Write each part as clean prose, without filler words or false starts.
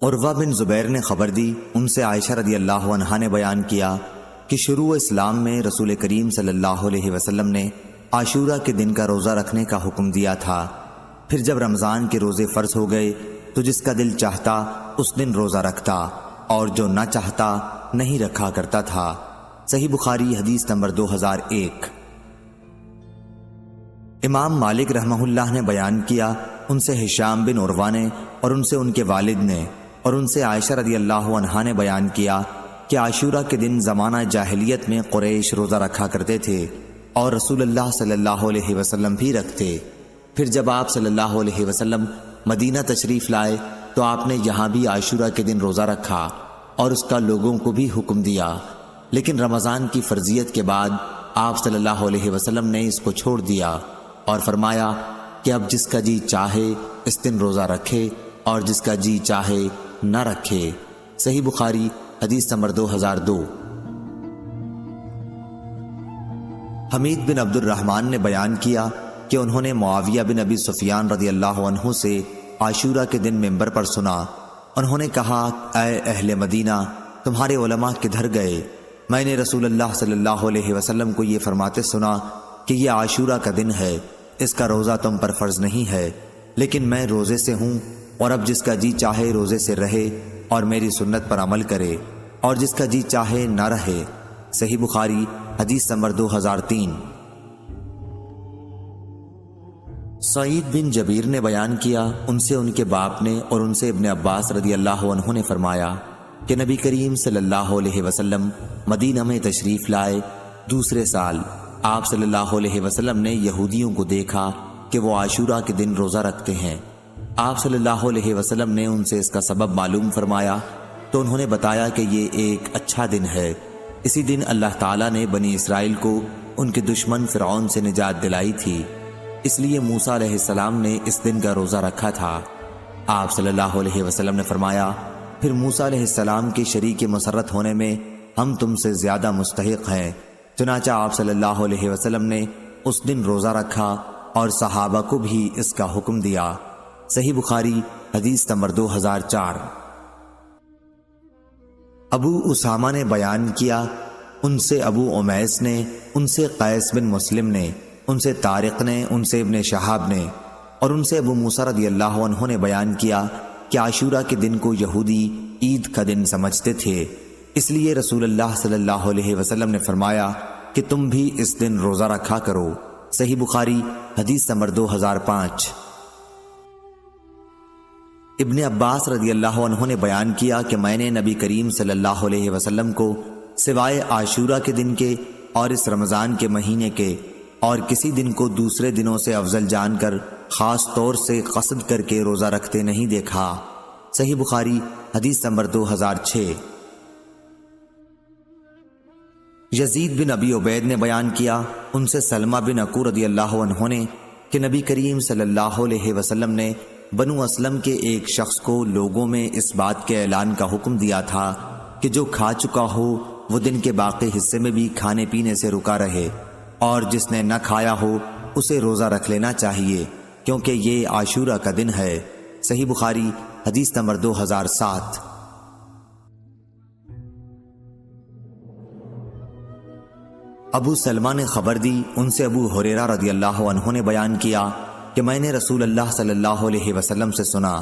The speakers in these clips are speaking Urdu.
عروہ بن زبیر نے خبر دی، ان سے عائشہ رضی اللہ عنہا نے بیان کیا کہ شروع اسلام میں رسول کریم صلی اللہ علیہ وسلم نے عاشورہ کے دن کا روزہ رکھنے کا حکم دیا تھا۔ پھر جب رمضان کے روزے فرض ہو گئے تو جس کا دل چاہتا اس دن روزہ رکھتا اور جو نہ چاہتا نہیں رکھا کرتا تھا۔ صحیح بخاری حدیث نمبر 2001۔ امام مالک رحمہ اللہ نے بیان کیا، ان سے ہشام بن عروہ نے اور ان سے ان کے والد نے اور ان سے عائشہ رضی اللہ عنہا نے بیان کیا کہ عاشورہ کے دن زمانہ جاہلیت میں قریش روزہ رکھا کرتے تھے اور رسول اللہ صلی اللہ علیہ وسلم بھی رکھتے۔ پھر جب آپ صلی اللہ علیہ وسلم مدینہ تشریف لائے تو آپ نے یہاں بھی عاشورہ کے دن روزہ رکھا اور اس کا لوگوں کو بھی حکم دیا، لیکن رمضان کی فرضیت کے بعد آپ صلی اللہ علیہ وسلم نے اس کو چھوڑ دیا اور فرمایا کہ اب جس کا جی چاہے اس دن روزہ رکھے اور جس کا جی چاہے نہ رکھے۔ صحیح بخاری حدیث نمبر 2002۔ حمید بن عبد الرحمن نے بیان کیا کہ انہوں نے معاویہ بن ابی سفیان رضی اللہ عنہ سے عاشورہ کے دن منبر پر سنا۔ انہوں نے کہا، اے اہل مدینہ، تمہارے علماء کدھر گئے؟ میں نے رسول اللہ صلی اللہ علیہ وسلم کو یہ فرماتے سنا کہ یہ عاشورہ کا دن ہے، اس کا روزہ تم پر فرض نہیں ہے، لیکن میں روزے سے ہوں، اور اب جس کا جی چاہے روزے سے رہے اور میری سنت پر عمل کرے اور جس کا جی چاہے نہ رہے۔ صحیح بخاری حدیث نمبر 2003۔ سعید بن جبیر نے بیان کیا، ان سے ان کے باپ نے اور ان سے ابن عباس رضی اللہ عنہ نے فرمایا کہ نبی کریم صلی اللہ علیہ وسلم مدینہ میں تشریف لائے، دوسرے سال آپ صلی اللہ علیہ وسلم نے یہودیوں کو دیکھا کہ وہ عاشورہ کے دن روزہ رکھتے ہیں۔ آپ صلی اللہ علیہ وسلم نے ان سے اس کا سبب معلوم فرمایا تو انہوں نے بتایا کہ یہ ایک اچھا دن ہے، اسی دن اللہ تعالیٰ نے بنی اسرائیل کو ان کے دشمن فرعون سے نجات دلائی تھی، اس لیے موسیٰ علیہ السلام نے اس دن کا روزہ رکھا تھا۔ آپ صلی اللہ علیہ وسلم نے فرمایا، پھر موسیٰ علیہ السلام کے شریک مسرت ہونے میں ہم تم سے زیادہ مستحق ہیں۔ چنانچہ آپ صلی اللہ علیہ وسلم نے اس دن روزہ رکھا اور صحابہ کو بھی اس کا حکم دیا۔ صحیح بخاری حدیث نمبر 2004۔ ابو اسامہ نے بیان کیا، ان سے ابو امیس نے، ان سے قیس بن مسلم نے، ان سے طارق نے، ان سے ابن شہاب نے اور ان سے ابو موسیٰ رضی اللہ عنہ نے بیان کیا کہ عاشورہ کے دن کو یہودی عید کا دن سمجھتے تھے، اس لیے رسول اللہ صلی اللہ علیہ وسلم نے فرمایا کہ تم بھی اس دن روزہ رکھا کرو۔ صحیح بخاری حدیث نمبر 2005۔ ابن عباس رضی اللہ عنہ نے بیان کیا کہ میں نے نبی کریم صلی اللہ علیہ وسلم کو سوائے عاشورہ کے دن کے اور اس رمضان کے مہینے کے اور کسی دن کو دوسرے دنوں سے افضل جان کر خاص طور سے قصد کر کے روزہ رکھتے نہیں دیکھا۔ صحیح بخاری حدیث نمبر 2006۔ یزید بن ابی عبید نے بیان کیا، ان سے سلمہ بن عکو رضی اللہ عنہ نے کہ نبی کریم صلی اللہ علیہ وسلم نے بنو اسلم کے ایک شخص کو لوگوں میں اس بات کے اعلان کا حکم دیا تھا کہ جو کھا چکا ہو وہ دن کے باقی حصے میں بھی کھانے پینے سے رکا رہے، اور جس نے نہ کھایا ہو اسے روزہ رکھ لینا چاہیے کیونکہ یہ عاشورہ کا دن ہے۔ صحیح بخاری حدیث نمبر 2007۔ ابو سلمہ نے خبر دی، ان سے ابو ہریرہ رضی اللہ عنہ نے بیان کیا کہ میں نے رسول اللہ صلی اللہ علیہ وسلم سے سنا،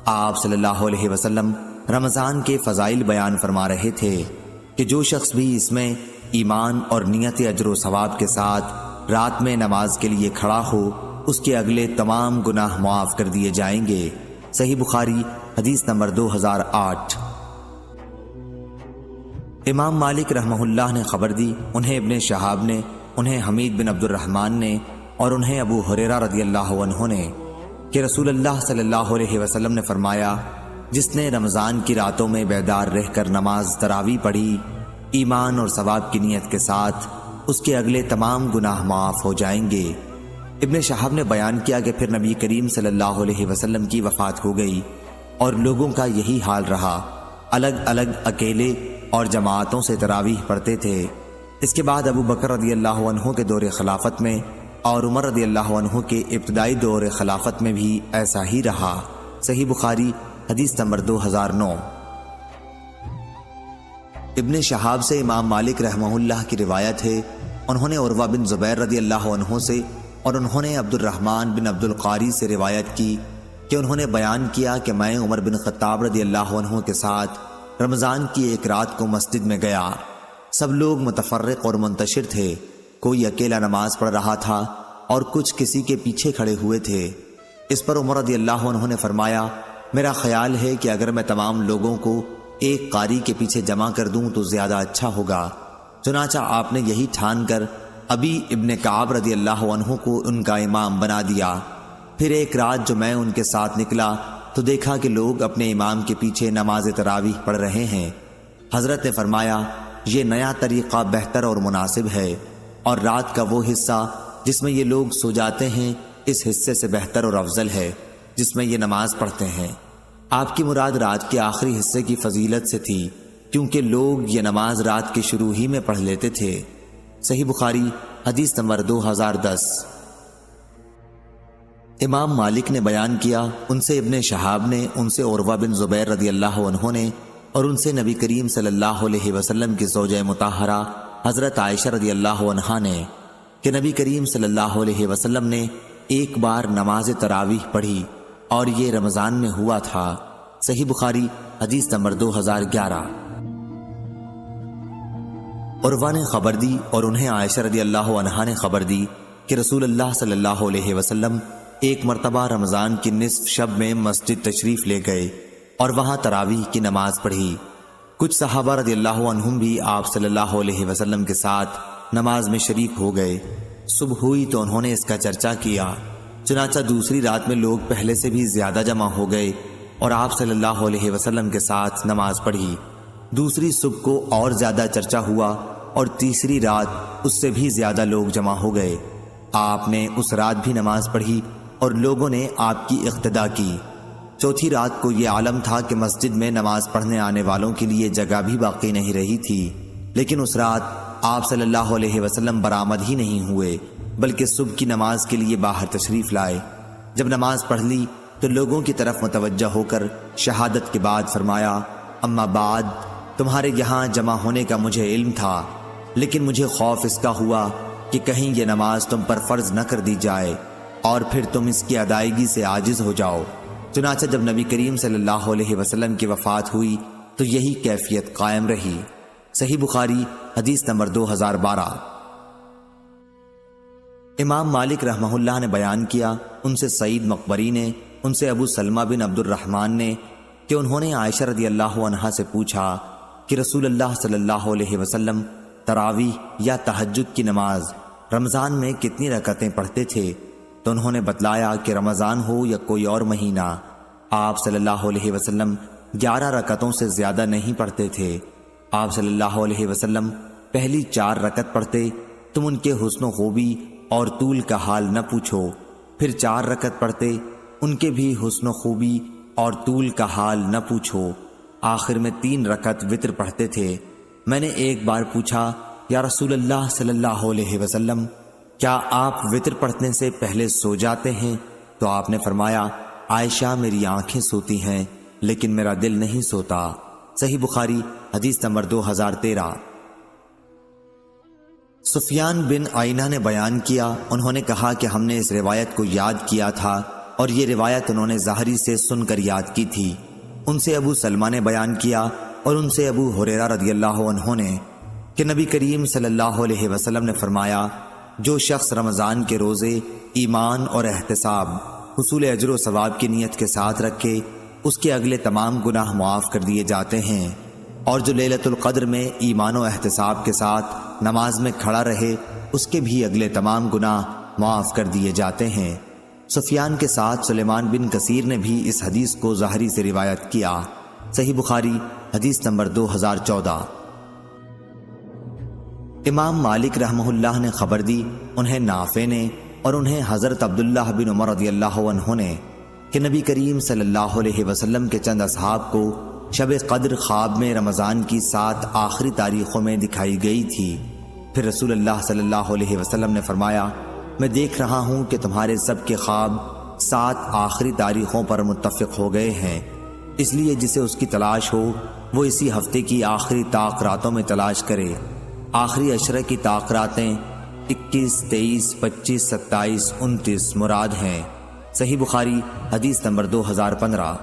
آپ صلی اللہ علیہ وسلم رمضان کے فضائل بیان فرما رہے تھے کہ جو شخص بھی اس میں ایمان اور نیت اجر و ثواب کے ساتھ رات میں نماز کے لیے کھڑا ہو، اس کے اگلے تمام گناہ معاف کر دیے جائیں گے۔ صحیح بخاری حدیث نمبر 2008۔ امام مالک رحمہ اللہ نے خبر دی، انہیں ابن شہاب نے، انہیں حمید بن عبد الرحمن نے اور انہیں ابو ہریرہ رضی اللہ عنہ نے کہ رسول اللہ صلی اللہ علیہ وسلم نے فرمایا، جس نے رمضان کی راتوں میں بیدار رہ کر نماز تراویح پڑھی ایمان اور ثواب کی نیت کے ساتھ، اس کے اگلے تمام گناہ معاف ہو جائیں گے۔ ابن شہاب نے بیان کیا کہ پھر نبی کریم صلی اللہ علیہ وسلم کی وفات ہو گئی اور لوگوں کا یہی حال رہا، الگ الگ اکیلے اور جماعتوں سے تراویح پڑھتے تھے۔ اس کے بعد ابو بکر رضی اللہ عنہ کے دور خلافت میں اور عمر رضی اللہ عنہ کے ابتدائی دور خلافت میں بھی ایسا ہی رہا۔ صحیح بخاری حدیث نمبر 2009۔ ابن شہاب سے امام مالک رحمہ اللہ کی روایت ہے، انہوں نے عروہ بن زبیر رضی اللہ عنہ سے اور انہوں نے عبد الرحمن بن عبد القاری سے روایت کی کہ انہوں نے بیان کیا کہ میں عمر بن خطاب رضی اللہ عنہ کے ساتھ رمضان کی ایک رات کو مسجد میں گیا۔ سب لوگ متفرق اور منتشر تھے، کوئی اکیلا نماز پڑھ رہا تھا اور کچھ کسی کے پیچھے کھڑے ہوئے تھے۔ اس پر عمر رضی اللہ عنہ نے فرمایا، میرا خیال ہے کہ اگر میں تمام لوگوں کو ایک قاری کے پیچھے جمع کر دوں تو زیادہ اچھا ہوگا۔ چنانچہ آپ نے یہی ٹھان کر ابی ابن کعب رضی اللہ عنہ کو ان کا امام بنا دیا۔ پھر ایک رات جو میں ان کے ساتھ نکلا تو دیکھا کہ لوگ اپنے امام کے پیچھے نماز تراویح پڑھ رہے ہیں۔ حضرت نے فرمایا، یہ نیا طریقہ بہتر اور مناسب ہے، اور رات کا وہ حصہ جس میں یہ لوگ سو جاتے ہیں اس حصے سے بہتر اور افضل ہے جس میں یہ نماز پڑھتے ہیں۔ آپ کی مراد رات کے آخری حصے کی فضیلت سے تھی، کیونکہ لوگ یہ نماز رات کے شروع ہی میں پڑھ لیتے تھے۔ صحیح بخاری حدیث نمبر 2010۔ امام مالک نے بیان کیا، ان سے ابن شہاب نے، ان سے عروہ بن زبیر رضی اللہ عنہ نے، اور ان سے نبی کریم صلی اللہ علیہ وسلم کی زوجہ مطہرہ حضرت عائشہ رضی اللہ عنہا نے کہ نبی کریم صلی اللہ علیہ وسلم نے ایک بار نماز تراویح پڑھی اور یہ رمضان میں ہوا تھا۔ صحیح بخاری حدیث نمبر 2011۔ عروہ نے خبر دی اور انہیں عائشہ رضی اللہ عنہا نے خبر دی کہ رسول اللہ صلی اللہ علیہ وسلم ایک مرتبہ رمضان کی نصف شب میں مسجد تشریف لے گئے اور وہاں تراویح کی نماز پڑھی۔ کچھ صحابہ رضی اللہ عنہم بھی آپ صلی اللہ علیہ وسلم کے ساتھ نماز میں شریک ہو گئے۔ صبح ہوئی تو انہوں نے اس کا چرچا کیا، چنانچہ دوسری رات میں لوگ پہلے سے بھی زیادہ جمع ہو گئے اور آپ صلی اللہ علیہ وسلم کے ساتھ نماز پڑھی۔ دوسری صبح کو اور زیادہ چرچا ہوا اور تیسری رات اس سے بھی زیادہ لوگ جمع ہو گئے۔ آپ نے اس رات بھی نماز پڑھی اور لوگوں نے آپ کی اقتدا کی۔ چوتھی رات کو یہ عالم تھا کہ مسجد میں نماز پڑھنے آنے والوں کے لیے جگہ بھی باقی نہیں رہی تھی، لیکن اس رات آپ صلی اللہ علیہ وسلم برآمد ہی نہیں ہوئے، بلکہ صبح کی نماز کے لیے باہر تشریف لائے۔ جب نماز پڑھ لی تو لوگوں کی طرف متوجہ ہو کر شہادت کے بعد فرمایا، اما بعد، تمہارے یہاں جمع ہونے کا مجھے علم تھا، لیکن مجھے خوف اس کا ہوا کہ کہیں یہ نماز تم پر فرض نہ کر دی جائے اور پھر تم اس کی ادائیگی سے عاجز ہو جاؤ۔ چنانچہ جب نبی کریم صلی اللہ علیہ وسلم کی وفات ہوئی تو یہی کیفیت قائم رہی۔ صحیح بخاری حدیث نمبر 2012۔ امام مالک رحمہ اللہ نے بیان کیا، ان سے سعید مقبری نے، ان سے ابو سلمہ بن عبد الرحمن نے کہ انہوں نے عائشہ رضی اللہ عنہا سے پوچھا کہ رسول اللہ صلی اللہ علیہ وسلم تراویح یا تہجد کی نماز رمضان میں کتنی رکعتیں پڑھتے تھے، تو انہوں نے بتلایا کہ رمضان ہو یا کوئی اور مہینہ آپ صلی اللہ علیہ وسلم 11 رکعتوں سے زیادہ نہیں پڑھتے تھے۔ آپ صلی اللہ علیہ وسلم پہلی 4 رکعت پڑھتے، تم ان کے حسن و خوبی اور طول کا حال نہ پوچھو، پھر 4 رکعت پڑھتے، ان کے بھی حسن و خوبی اور طول کا حال نہ پوچھو، آخر میں 3 رکعت وتر پڑھتے تھے۔ میں نے ایک بار پوچھا، یا رسول اللہ صلی اللہ علیہ وسلم، کیا آپ وتر پڑھنے سے پہلے سو جاتے ہیں؟ تو آپ نے فرمایا، عائشہ میری آنکھیں سوتی ہیں لیکن میرا دل نہیں سوتا۔ صحیح بخاری حدیث نمبر 2013۔ سفیان بن عینہ نے بیان کیا، انہوں نے کہا کہ ہم نے اس روایت کو یاد کیا تھا اور یہ روایت انہوں نے ظاہری سے سن کر یاد کی تھی۔ ان سے ابو سلمہ نے بیان کیا اور ان سے ابو ہریرہ رضی اللہ عنہ نے کہ نبی کریم صلی اللہ علیہ وسلم نے فرمایا، جو شخص رمضان کے روزے ایمان اور احتساب حصول اجر و ثواب کی نیت کے ساتھ رکھے، اس کے اگلے تمام گناہ معاف کر دیے جاتے ہیں، اور جو لیلۃ القدر میں ایمان و احتساب کے ساتھ نماز میں کھڑا رہے، اس کے بھی اگلے تمام گناہ معاف کر دیے جاتے ہیں۔ سفیان کے ساتھ سلیمان بن کثیر نے بھی اس حدیث کو ظاہری سے روایت کیا۔ صحیح بخاری حدیث نمبر 2014۔ امام مالک رحمہ اللہ نے خبر دی، انہیں نافع نے اور انہیں حضرت عبداللہ بن عمر رضی اللہ عنہ نے کہ نبی کریم صلی اللہ علیہ وسلم کے چند اصحاب کو شب قدر خواب میں رمضان کی 7 آخری تاریخوں میں دکھائی گئی تھی۔ پھر رسول اللہ صلی اللہ علیہ وسلم نے فرمایا، میں دیکھ رہا ہوں کہ تمہارے سب کے خواب 7 آخری تاریخوں پر متفق ہو گئے ہیں۔ اس لیے جسے اس کی تلاش ہو وہ اسی ہفتے کی آخری طاق راتوں میں تلاش کرے۔ آخری عشرہ کی طاق راتیں 21، 23، 25، 27، 29 مراد ہیں۔ صحیح بخاری حدیث نمبر 2015۔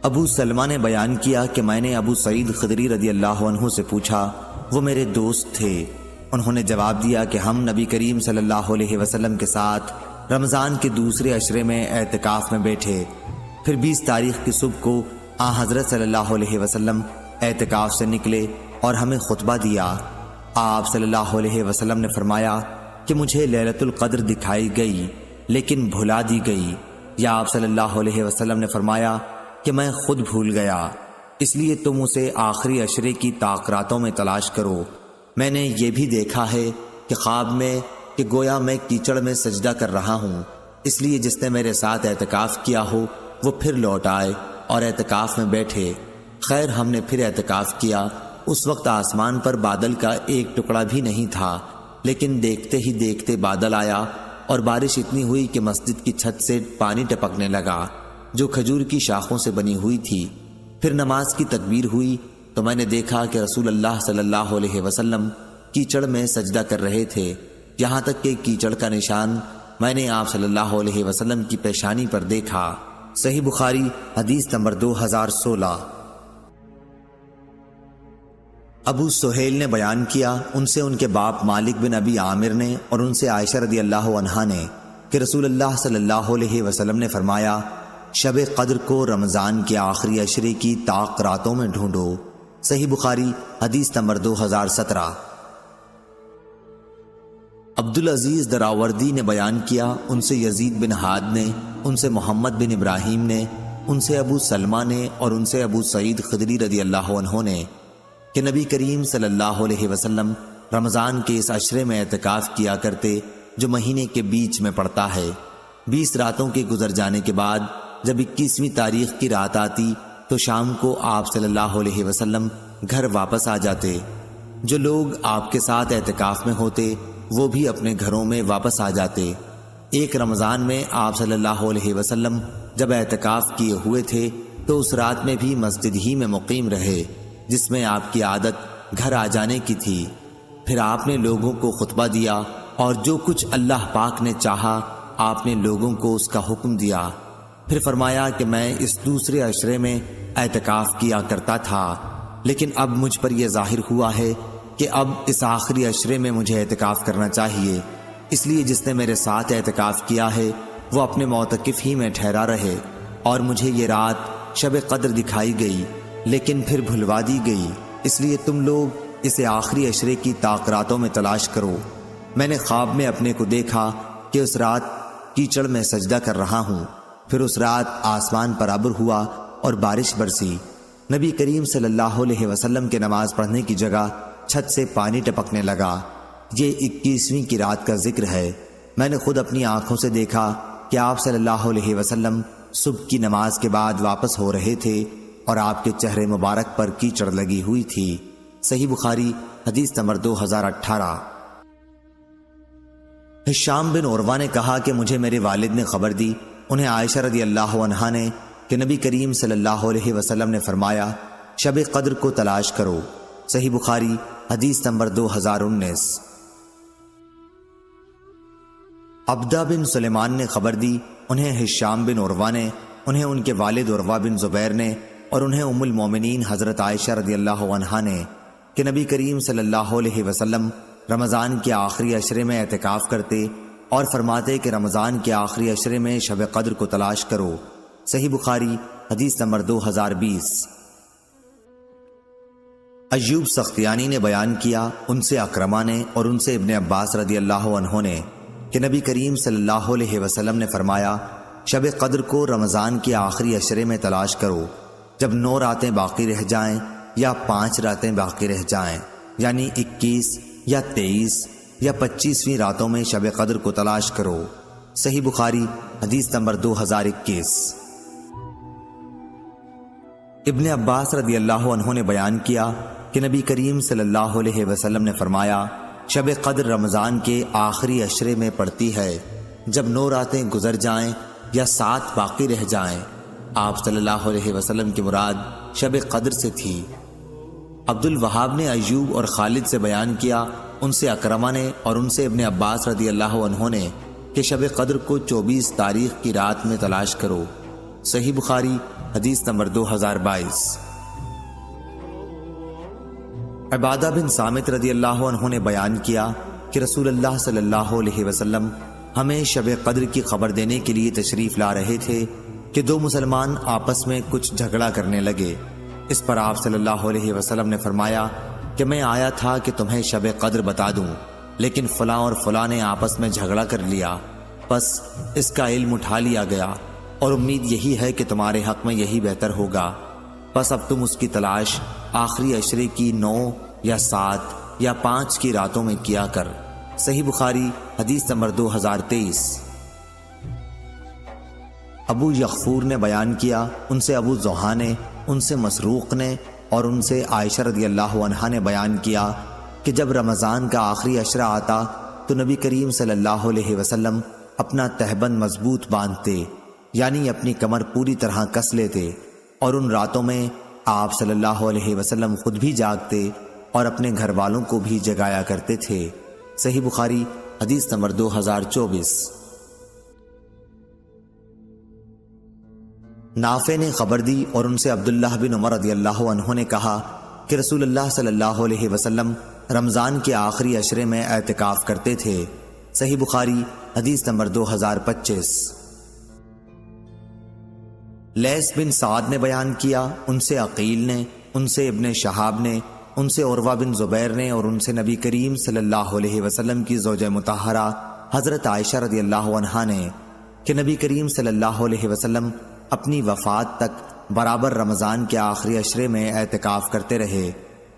ابو سلمہ نے بیان کیا کہ میں نے ابو سعید خدری رضی اللہ عنہ سے پوچھا، وہ میرے دوست تھے۔ انہوں نے جواب دیا کہ ہم نبی کریم صلی اللہ علیہ وسلم کے ساتھ رمضان کے دوسرے عشرے میں اعتکاف میں بیٹھے، پھر 20 تاریخ کی صبح کو حضرت صلی اللہ علیہ وسلم اعتکاف سے نکلے اور ہمیں خطبہ دیا۔ آپ صلی اللہ علیہ وسلم نے فرمایا کہ مجھے لیلۃ القدر دکھائی گئی لیکن بھلا دی گئی، یا آپ صلی اللہ علیہ وسلم نے فرمایا کہ میں خود بھول گیا، اس لیے تم اسے آخری عشرے کی طاق راتوں میں تلاش کرو۔ میں نے یہ بھی دیکھا ہے کہ خواب میں کہ گویا میں کیچڑ میں سجدہ کر رہا ہوں، اس لیے جس نے میرے ساتھ اعتکاف کیا ہو وہ پھر لوٹ آئے اور اعتکاف میں بیٹھے۔ خیر ہم نے پھر اعتکاف کیا۔ اس وقت آسمان پر بادل کا ایک ٹکڑا بھی نہیں تھا، لیکن دیکھتے ہی دیکھتے بادل آیا اور بارش اتنی ہوئی کہ مسجد کی چھت سے پانی ٹپکنے لگا جو کھجور کی شاخوں سے بنی ہوئی تھی۔ پھر نماز کی تکبیر ہوئی تو میں نے دیکھا کہ رسول اللہ صلی اللہ علیہ وسلم کیچڑ میں سجدہ کر رہے تھے، یہاں تک کہ کیچڑ کا نشان میں نے آپ صلی اللہ علیہ وسلم کی پیشانی پر دیکھا۔ صحیح بخاری حدیث نمبر 2016۔ ابو سہیل نے بیان کیا، ان سے ان کے باپ مالک بن ابی عامر نے اور ان سے عائشہ رضی اللہ عنہا نے کہ رسول اللہ صلی اللہ علیہ وسلم نے فرمایا، شب قدر کو رمضان کے آخری عشرے کی طاق راتوں میں ڈھونڈو۔ صحیح بخاری حدیث نمبر 2017۔ عبدالعزیز دراوردی نے بیان کیا، ان سے یزید بن ہاد نے، ان سے محمد بن ابراہیم نے، ان سے ابو سلمہ نے اور ان سے ابو سعید خدری رضی اللہ عنہ نے کہ نبی کریم صلی اللہ علیہ وسلم رمضان کے اس عشرے میں اعتکاف کیا کرتے جو مہینے کے بیچ میں پڑتا ہے۔ 20 راتوں کے گزر جانے کے بعد جب 21ویں تاریخ کی رات آتی تو شام کو آپ صلی اللہ علیہ وسلم گھر واپس آ جاتے۔ جو لوگ آپ کے ساتھ اعتکاف میں ہوتے وہ بھی اپنے گھروں میں واپس آ جاتے۔ ایک رمضان میں آپ صلی اللہ علیہ وسلم جب اعتکاف کیے ہوئے تھے تو اس رات میں بھی مسجد ہی میں مقیم رہے جس میں آپ کی عادت گھر آ جانے کی تھی۔ پھر آپ نے لوگوں کو خطبہ دیا اور جو کچھ اللہ پاک نے چاہا آپ نے لوگوں کو اس کا حکم دیا۔ پھر فرمایا کہ میں اس دوسرے عشرے میں اعتکاف کیا کرتا تھا، لیکن اب مجھ پر یہ ظاہر ہوا ہے کہ اب اس آخری عشرے میں مجھے اعتکاف کرنا چاہیے، اس لیے جس نے میرے ساتھ اعتکاف کیا ہے وہ اپنے معتکف ہی میں ٹھہرا رہے۔ اور مجھے یہ رات شب قدر دکھائی گئی لیکن پھر بھلوا دی گئی، اس لیے تم لوگ اسے آخری عشرے کی طاق راتوں میں تلاش کرو۔ میں نے خواب میں اپنے کو دیکھا کہ اس رات کیچڑ میں سجدہ کر رہا ہوں، پھر اس رات آسمان پر ابر ہوا اور بارش برسی۔ نبی کریم صلی اللہ علیہ وسلم کے نماز پڑھنے کی جگہ چھت سے پانی ٹپکنے لگا۔ یہ 21ویں کی رات کا ذکر ہے۔ میں نے خود اپنی آنکھوں سے دیکھا کہ آپ صلی اللہ علیہ وسلم صبح کی نماز کے بعد واپس ہو رہے تھے اور آپ کے چہرے مبارک پر کیچڑ لگی ہوئی تھی۔ صحیح بخاری حدیث نمبر 2018۔ ہشام بن عروہ نے کہا کہ مجھے میرے والد نے خبر دی، انہیں عائشہ رضی اللہ عنہا نے کہ نبی کریم صلی اللہ علیہ وسلم نے فرمایا، شب قدر کو تلاش کرو۔ صحیح بخاری حدیث نمبر 2019۔ عبدہ بن سلیمان نے خبر دی، انہیں ہشام بن عروہ نے، انہیں ان کے والد عروہ بن زبیر نے اور انہیں ام المومنین حضرت عائشہ رضی اللہ عنہا نے کہ نبی کریم صلی اللہ علیہ وسلم رمضان کے آخری عشرے میں اعتکاف کرتے اور فرماتے کہ رمضان کے آخری عشرے میں شب قدر کو تلاش کرو۔ صحیح بخاری حدیث نمبر 2020۔ ایوب سختیانی نے بیان کیا، ان سے اکرمہ نے اور ان سے ابن عباس رضی اللہ عنہ نے کہ نبی کریم صلی اللہ علیہ وسلم نے فرمایا، شب قدر کو رمضان کے آخری عشرے میں تلاش کرو، جب 9 راتیں باقی رہ جائیں یا 5 راتیں باقی رہ جائیں، یعنی 21 یا 23 یا 25ویں راتوں میں شب قدر کو تلاش کرو۔ صحیح بخاری حدیث نمبر 2021۔ ابن عباس رضی اللہ عنہ نے بیان کیا کہ نبی کریم صلی اللہ علیہ وسلم نے فرمایا، شب قدر رمضان کے آخری عشرے میں پڑتی ہے جب 9 راتیں گزر جائیں یا 7 باقی رہ جائیں، آپ صلی اللہ علیہ وسلم کی مراد شب قدر سے تھی۔ عبد الوہاب نے ایوب اور خالد سے بیان کیا، ان سے اکرمہ نے اور ان سے ابن عباس رضی اللہ عنہ نے کہ شب قدر کو 24 تاریخ کی رات میں تلاش کرو۔ صحیح بخاری حدیث نمبر 2022۔ عبادہ بن صامت رضی اللہ عنہ نے بیان کیا کہ رسول اللہ صلی اللہ علیہ وسلم ہمیں شب قدر کی خبر دینے کے لیے تشریف لا رہے تھے کہ دو مسلمان آپس میں کچھ جھگڑا کرنے لگے۔ اس پر آپ صلی اللہ علیہ وسلم نے فرمایا کہ میں آیا تھا کہ تمہیں شب قدر بتا دوں، لیکن فلاں اور فلاں نے آپس میں جھگڑا کر لیا، پس اس کا علم اٹھا لیا گیا اور امید یہی ہے کہ تمہارے حق میں یہی بہتر ہوگا، پس اب تم اس کی تلاش آخری عشرے کی 9 یا 7 یا 5 کی راتوں میں کیا کر۔ صحیح بخاری حدیث نمبر 2023۔ ابو یغفور نے بیان کیا، ان سے ابو زحا نے، ان سے مسروق نے اور ان سے عائشہ رضی اللہ عنہا نے بیان کیا کہ جب رمضان کا آخری عشرہ آتا تو نبی کریم صلی اللہ علیہ وسلم اپنا تہبند مضبوط باندھتے، یعنی اپنی کمر پوری طرح کس لیتے، اور ان راتوں میں آپ صلی اللہ علیہ وسلم خود بھی جاگتے اور اپنے گھر والوں کو بھی جگایا کرتے تھے۔ صحیح بخاری حدیث نمبر 2024۔ نافع نے خبر دی اور ان سے عبداللہ بن عمر رضی اللہ عنہ نے کہا کہ رسول اللہ صلی اللہ علیہ وسلم رمضان کے آخری عشرے میں اعتکاف کرتے تھے۔ صحیح بخاری حدیث نمبر 2025۔ لیث بن سعد نے بیان کیا، ان سے عقیل نے، ان سے ابن شہاب نے، ان سے عروہ بن زبیر نے اور ان سے نبی کریم صلی اللہ علیہ وسلم کی زوجہ مطہرہ حضرت عائشہ رضی اللہ عنہا نے کہ نبی کریم صلی اللہ علیہ وسلم اپنی وفات تک برابر رمضان کے آخری عشرے میں اعتکاف کرتے رہے،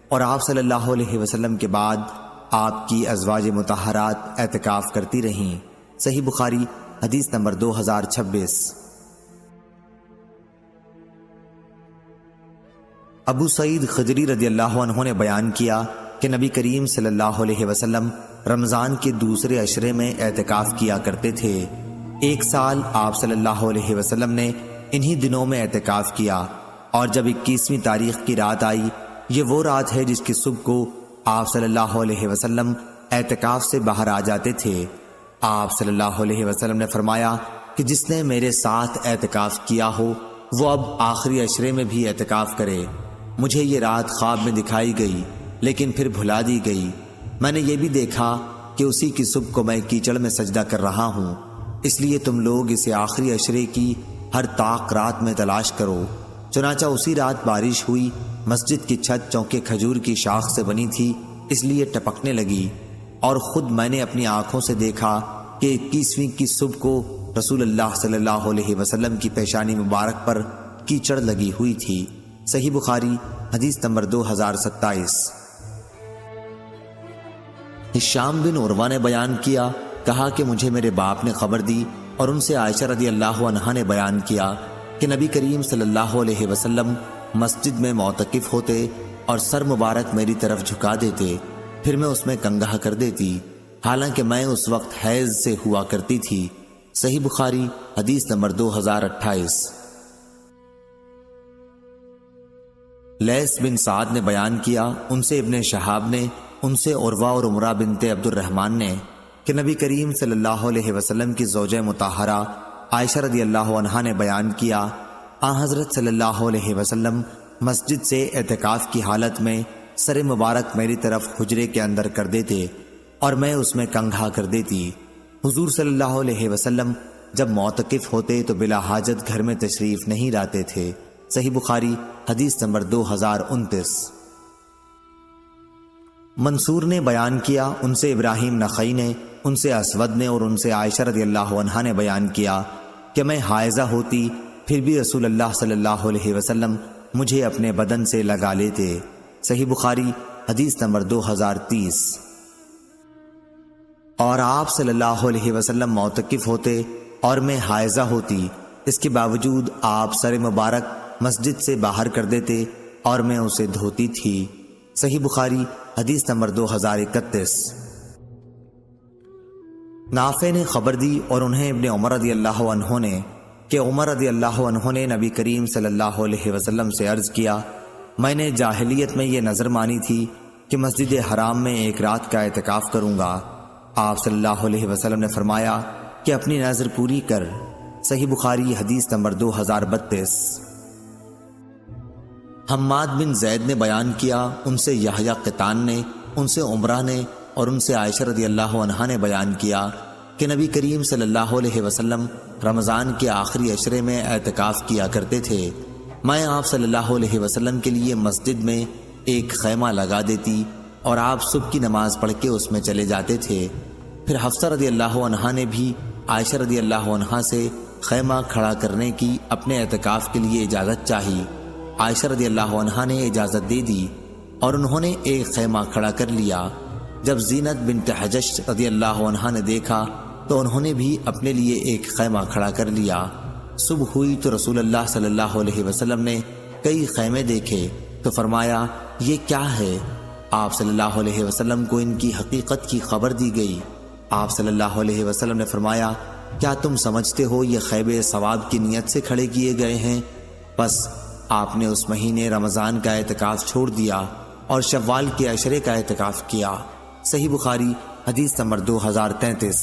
اور آپ صلی اللہ علیہ وسلم کے بعد آپ کی ازواج مطہرات اعتکاف کرتی رہیں۔ صحیح بخاری حدیث نمبر 2026۔ ابو سعید خدری رضی اللہ عنہ نے بیان کیا کہ نبی کریم صلی اللہ علیہ وسلم رمضان کے دوسرے عشرے میں اعتکاف کیا کرتے تھے۔ ایک سال آپ صلی اللہ علیہ وسلم نے انہی دنوں میں اعتکاف کیا، اور جب 21ویں تاریخ کی رات آئی، یہ وہ رات ہے جس کی صبح کو آپ صلی اللہ علیہ وسلم اعتکاف سے باہر آ جاتے تھے۔ آپ صلی اللہ علیہ وسلم نے فرمایا کہ جس نے میرے ساتھ اعتکاف کیا ہو وہ اب آخری عشرے میں بھی اعتکاف کرے۔ مجھے یہ رات خواب میں دکھائی گئی لیکن پھر بھلا دی گئی۔ میں نے یہ بھی دیکھا کہ اسی کی صبح کو میں کیچڑ میں سجدہ کر رہا ہوں، اس لیے تم لوگ اسے آخری عشرے کی ہر طاق رات میں تلاش کرو۔ چنانچہ اسی رات بارش ہوئی، مسجد کی چھت چونکہ کھجور کی شاخ سے بنی تھی اس لیے ٹپکنے لگی، اور خود میں نے اپنی آنکھوں سے دیکھا کہ 21ویں کی صبح کو رسول اللہ صلی اللہ علیہ وسلم کی پیشانی مبارک پر کیچڑ لگی ہوئی تھی۔ صحیح بخاری حدیث نمبر 2027۔ ہشام بن عروہ نے بیان کیا، کہا کہ مجھے میرے باپ نے خبر دی اور ان سے عائشہ رضی اللہ عنہا نے بیان کیا کہ نبی کریم صلی اللہ علیہ وسلم مسجد میں معتکف ہوتے اور سر مبارک میری طرف جھکا دیتے، پھر میں اس میں کنگھا کر دیتی، حالانکہ میں اس وقت حیض سے ہوا کرتی تھی۔ صحیح بخاری حدیث نمبر 2028۔ لیث بن سعد نے بیان کیا، ان سے ابن شہاب نے، ان سے عروہ اور عمرہ بنت عبد الرحمن نے کہ نبی کریم صلی اللہ علیہ وسلم کی زوجہ مطہرہ عائشہ رضی اللہ عنہا نے بیان کیا، حضرت صلی اللہ علیہ وسلم مسجد سے اعتکاف کی حالت میں سر مبارک میری طرف حجرے کے اندر کر دیتے اور میں اس میں کنگھا کر دیتی۔ حضور صلی اللہ علیہ وسلم جب معتکف ہوتے تو بلا حاجت گھر میں تشریف نہیں لاتے تھے۔ صحیح بخاری حدیث نمبر 2029۔ منصور نے بیان کیا، ان سے ابراہیم نخعی نے، ان سے اسود نے اور ان سے عائشہ رضی اللہ عنہا نے بیان کیا کہ میں حائضہ ہوتی پھر بھی رسول اللہ صلی اللہ علیہ وسلم مجھے اپنے بدن سے لگا لیتے۔ صحیح بخاری حدیث نمبر 2030۔ اور آپ صلی اللہ علیہ وسلم معتکف ہوتے اور میں حائضہ ہوتی، اس کے باوجود آپ سر مبارک مسجد سے باہر کر دیتے اور میں اسے دھوتی تھی۔ صحیح بخاری حدیث نمبر 2031۔ نافع نے خبر دی اور انہیں ابن عمر رضی اللہ عنہ نے کہ عمر رضی اللہ عنہ نے نبی کریم صلی اللہ علیہ وسلم سے عرض کیا، میں نے جاہلیت میں یہ نظر مانی تھی کہ مسجد حرام میں ایک رات کا اعتکاف کروں گا۔ آپ صلی اللہ علیہ وسلم نے فرمایا کہ اپنی نظر پوری کر۔ صحیح بخاری حدیث نمبر 2032۔ حماد بن زید نے بیان کیا، ان سے یحییٰ قطان نے، ان سے عمرہ نے اور ان سے عائشہ رضی اللہ عنہا نے بیان کیا کہ نبی کریم صلی اللہ علیہ وسلم رمضان کے آخری عشرے میں اعتکاف کیا کرتے تھے۔ میں آپ صلی اللہ علیہ وسلم کے لیے مسجد میں ایک خیمہ لگا دیتی اور آپ صبح کی نماز پڑھ کے اس میں چلے جاتے تھے۔ پھر حفصہ رضی اللہ عنہا نے بھی عائشہ رضی اللہ عنہا سے خیمہ کھڑا کرنے کی اپنے اعتکاف کے لیے اجازت چاہی۔ عائشہ رضی اللہ عنہا نے اجازت دے دی اور انہوں نے ایک خیمہ کھڑا کر لیا۔ جب زینت بنت حجش رضی اللہ عنہا نے دیکھا تو انہوں نے بھی اپنے لیے ایک خیمہ کھڑا کر لیا۔ صبح ہوئی تو رسول اللہ صلی اللہ علیہ وسلم نے کئی خیمے دیکھے تو فرمایا، یہ کیا ہے؟ آپ صلی اللہ علیہ وسلم کو ان کی حقیقت کی خبر دی گئی۔ آپ صلی اللہ علیہ وسلم نے فرمایا، کیا تم سمجھتے ہو یہ خیمے ثواب کی نیت سے کھڑے کیے گئے ہیں؟ بس آپ نے اس مہینے رمضان کا اعتکاف چھوڑ دیا اور شوال کے عشرے کا اعتکاف کیا۔ صحیح بخاری حدیث نمبر 2033۔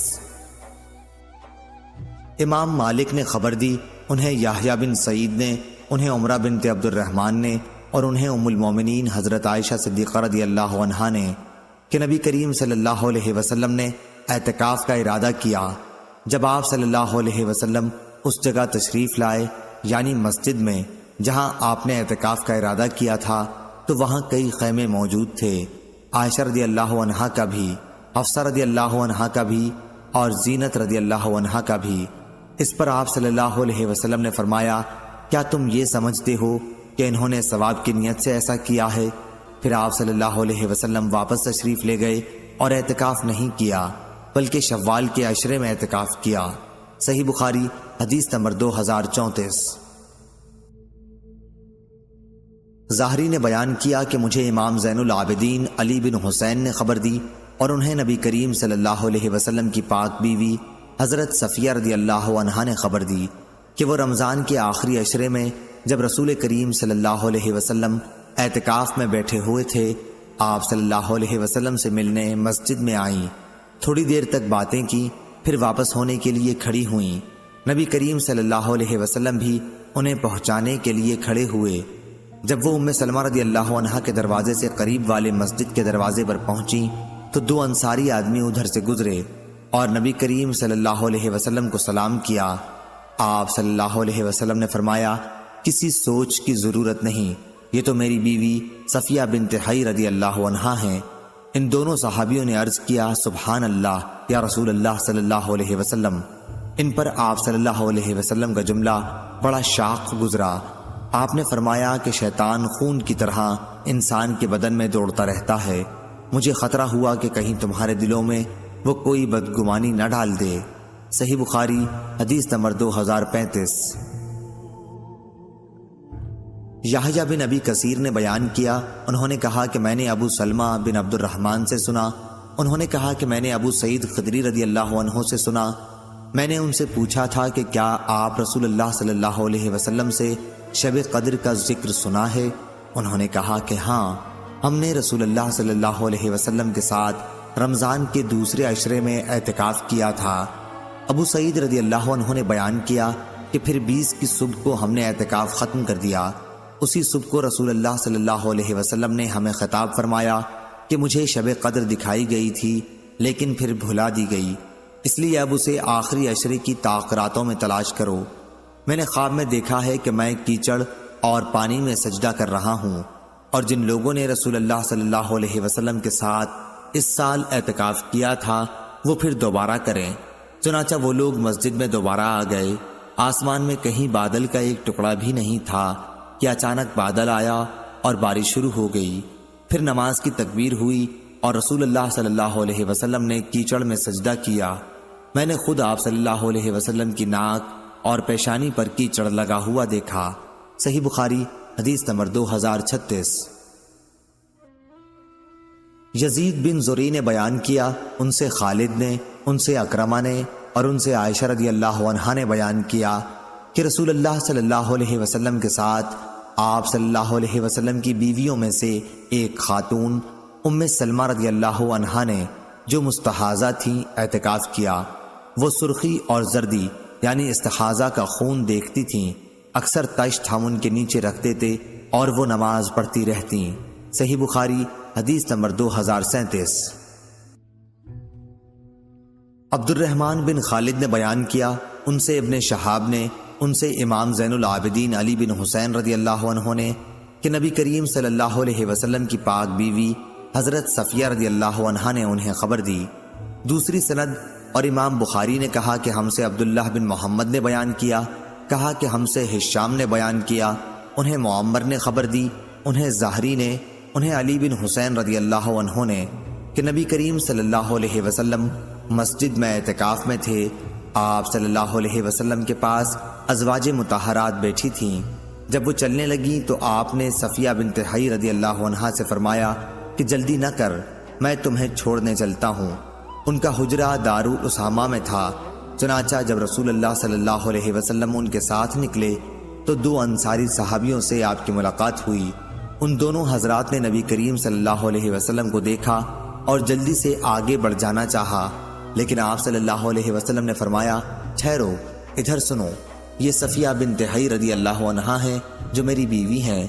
امام مالک نے خبر دی، انہیں یحییٰ بن سعید نے، انہیں عمرہ بنت عبد الرحمن نے اور انہیں ام المومنین حضرت عائشہ صدیقہ رضی اللہ عنہا نے کہ نبی کریم صلی اللہ علیہ وسلم نے اعتکاف کا ارادہ کیا۔ جب آپ صلی اللہ علیہ وسلم اس جگہ تشریف لائے یعنی مسجد میں جہاں آپ نے اعتکاف کا ارادہ کیا تھا تو وہاں کئی خیمے موجود تھے۔ عائشہ رضی اللہ عنہا کا بھی، حفصہ رضی اللہ عنہا کا بھی اور زینت رضی اللہ عنہا کا بھی۔ اس پر آپ صلی اللہ علیہ وسلم نے فرمایا، کیا تم یہ سمجھتے ہو کہ انہوں نے ثواب کی نیت سے ایسا کیا ہے؟ پھر آپ صلی اللہ علیہ وسلم واپس تشریف لے گئے اور اعتکاف نہیں کیا بلکہ شوال کے عشرے میں اعتکاف کیا۔ صحیح بخاری حدیث نمبر 2034۔ ظاہری نے بیان کیا کہ مجھے امام زین العابدین علی بن حسین نے خبر دی اور انہیں نبی کریم صلی اللہ علیہ وسلم کی پاک بیوی حضرت صفیہ رضی اللہ عنہا نے خبر دی کہ وہ رمضان کے آخری عشرے میں جب رسول کریم صلی اللہ علیہ وسلم اعتکاف میں بیٹھے ہوئے تھے، آپ صلی اللہ علیہ وسلم سے ملنے مسجد میں آئیں، تھوڑی دیر تک باتیں کی، پھر واپس ہونے کے لیے کھڑی ہوئیں۔ نبی کریم صلی اللہ علیہ وسلم بھی انہیں پہنچانے کے لیے کھڑے ہوئے۔ جب وہ ام سلمہ رضی اللہ عنہا کے دروازے سے قریب والے مسجد کے دروازے پر پہنچیں تو دو انصاری آدمی ادھر سے گزرے اور نبی کریم صلی اللہ علیہ وسلم کو سلام کیا۔ آپ صلی اللہ علیہ وسلم نے فرمایا، کسی سوچ کی ضرورت نہیں، یہ تو میری بیوی صفیہ بنت حی رضی اللہ عنہا ہیں۔ ان دونوں صحابیوں نے عرض کیا، سبحان اللہ یا رسول اللہ صلی اللہ علیہ وسلم۔ ان پر آپ صلی اللہ علیہ وسلم کا جملہ بڑا شاق گزرا۔ آپ نے فرمایا کہ شیطان خون کی طرح انسان کے بدن میں دوڑتا رہتا ہے، مجھے خطرہ ہوا کہ کہیں تمہارے دلوں میں وہ کوئی بدگمانی نہ ڈال دے۔ صحیح بخاری حدیث نمبر 2035۔ یحییٰ بن ابی کثیر نے بیان کیا، انہوں نے کہا کہ میں نے ابو سلمہ بن عبد الرحمن سے سنا، انہوں نے کہا کہ میں نے ابو سعید خدری رضی اللہ عنہ سے سنا، میں نے ان سے پوچھا تھا کہ کیا آپ رسول اللہ صلی اللہ علیہ وسلم سے شب قدر کا ذکر سنا ہے؟ انہوں نے کہا کہ ہاں، ہم نے رسول اللہ صلی اللہ علیہ وسلم کے ساتھ رمضان کے دوسرے عشرے میں اعتکاف کیا تھا۔ ابو سعید رضی اللہ عنہ نے بیان کیا کہ پھر 20 کی صبح کو ہم نے اعتکاف ختم کر دیا۔ اسی صبح کو رسول اللہ صلی اللہ علیہ وسلم نے ہمیں خطاب فرمایا کہ مجھے شب قدر دکھائی گئی تھی لیکن پھر بھلا دی گئی، اس لیے اب اسے آخری عشرے کی تاخراتوں میں تلاش کرو۔ میں نے خواب میں دیکھا ہے کہ میں کیچڑ اور پانی میں سجدہ کر رہا ہوں، اور جن لوگوں نے رسول اللہ صلی اللہ علیہ وسلم کے ساتھ اس سال اعتکاف کیا تھا وہ پھر دوبارہ کریں۔ چنانچہ وہ لوگ مسجد میں دوبارہ آ گئے۔ آسمان میں کہیں بادل کا ایک ٹکڑا بھی نہیں تھا کہ اچانک بادل آیا اور بارش شروع ہو گئی۔ پھر نماز کی تکبیر ہوئی اور رسول اللہ صلی اللہ علیہ وسلم نے کیچڑ میں سجدہ کیا۔ میں نے خود آپ صلی اللہ علیہ وسلم کی ناک اور پیشانی پر کیچڑ لگا ہوا دیکھا۔ صحیح بخاری حدیث نمبر 2036۔ یزید بن زری نے بیان کیا، ان سے خالد نے، ان سے اکرمہ نے اور ان سے عائشہ رضی اللہ عنہا نے بیان کیا کہ رسول اللہ صلی اللہ علیہ وسلم کے ساتھ آپ صلی اللہ علیہ وسلم کی بیویوں میں سے ایک خاتون ام سلمہ رضی اللہ عنہا نے جو مستحاضہ تھیں اعتکاف کیا۔ وہ سرخی اور زردی یعنی استحاضہ کا خون دیکھتی تھیں، اکثر تشت ہم ان کے نیچے رکھتے تھے اور وہ نماز پڑھتی رہتیں۔ صحیح بخاری حدیث نمبر 2037۔ عبد الرحمن بن خالد نے بیان کیا، ان سے ابن شہاب نے، ان سے امام زین العابدین علی بن حسین رضی اللہ عنہ نے کہ نبی کریم صلی اللہ علیہ وسلم کی پاک بیوی حضرت صفیہ رضی اللہ عنہا نے انہیں خبر دی۔ دوسری سند اور امام بخاری نے کہا کہ ہم سے عبداللہ بن محمد نے بیان کیا، کہا کہ ہم سے ہشام نے بیان کیا، انہیں معمر نے خبر دی، انہیں زہری نے، انہیں علی بن حسین رضی اللہ عنہ نے کہ نبی کریم صلی اللہ علیہ وسلم مسجد میں اعتکاف میں تھے۔ آپ صلی اللہ علیہ وسلم کے پاس ازواج مطہرات بیٹھی تھیں۔ جب وہ چلنے لگیں تو آپ نے صفیہ بنت حی رضی اللہ عنہا سے فرمایا کہ جلدی نہ کر، میں تمہیں چھوڑنے چلتا ہوں۔ ان کا حجرہ دارالاسامہ میں تھا۔ چنانچہ جب رسول اللہ صلی اللہ علیہ وسلم ان کے ساتھ نکلے تو دو انصاری صحابیوں سے آپ کی ملاقات ہوئی۔ ان دونوں حضرات نے نبی کریم صلی اللہ علیہ وسلم کو دیکھا اور جلدی سے آگے بڑھ جانا چاہا، لیکن آپ صلی اللہ علیہ وسلم نے فرمایا، ٹھہرو، ادھر سنو، یہ صفیہ بنت حی رضی اللہ عنہا ہیں جو میری بیوی ہیں۔